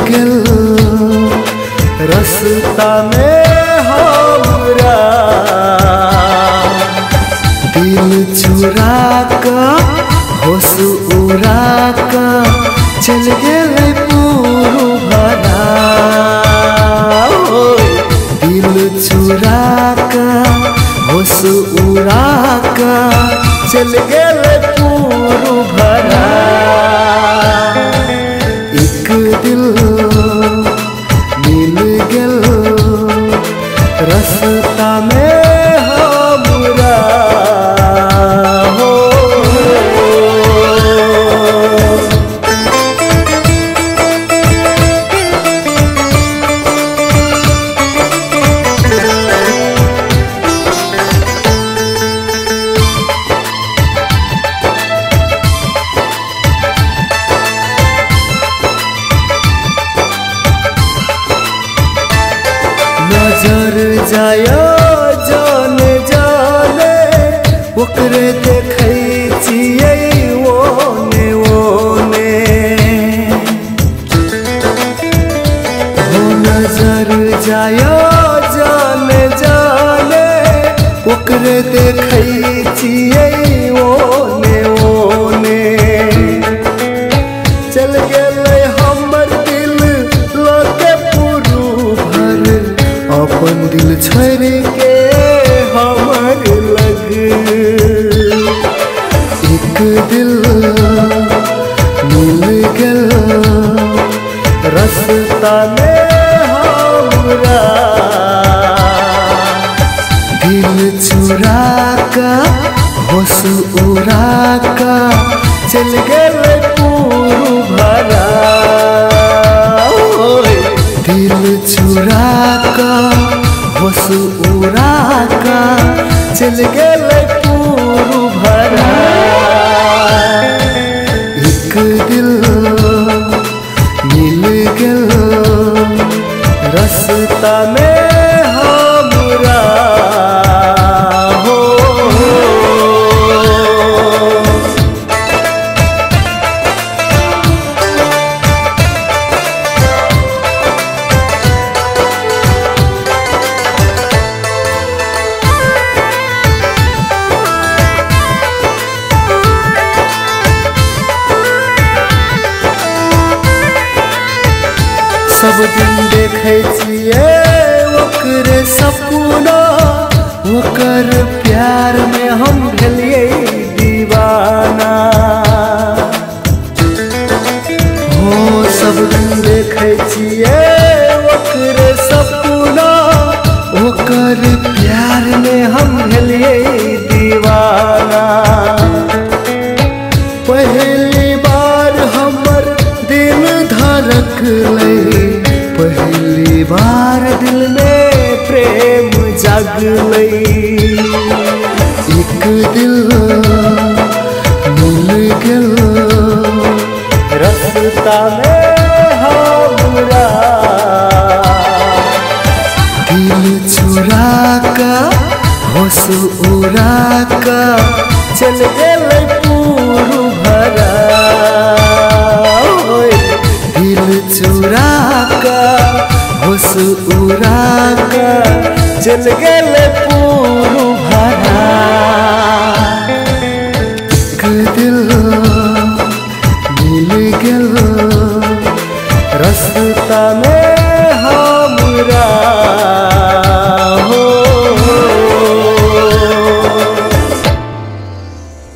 गेल रास्ता में हमरा दिल चुरा का होश उड़ा का चल गेल पूरू भरा दिल चुरा का होश उड़ा का चल गेल पूरू भरा एक दिल मिल गेल रास्ता में हमरा हो नजर जाया जाने जाने ओकरे देखै छियै ओने ओने हो नजर जाया जाने जाने ओकरे देखै छियै ओने ओने चल गेलै हमर दिल लगे पुरू भर अपन दिल छोड़ के हमर लग एक दिल मिल गेल रास्ता में हमरा दिल चुरा का होश उड़ा का चल गेल पूरू भरा दिल चुरा का होश उड़ा का चल गेल पूरू भरा एक दिल मिल गेल रास्ता में हमरा हो सब दिन देखै छियै ओकरे सपना ओकर प्यार में हम भेलियै दीवाना हो सब दिन देखै छियै ओकरे सपना ओकर प्यार में हम भेलियै दीवाना पहली बार हमर दिल धड़कलै पहली बार दिल में प्रेम जागलै एक दिल मिल गेल रास्ता में हमरा दिल चुरा का होश उड़ा का चल गेल पूरू भरा दिल चुरा का होश उड़ा का चल गेल पूरू भरा एक दिल मिल गेल रास्ता में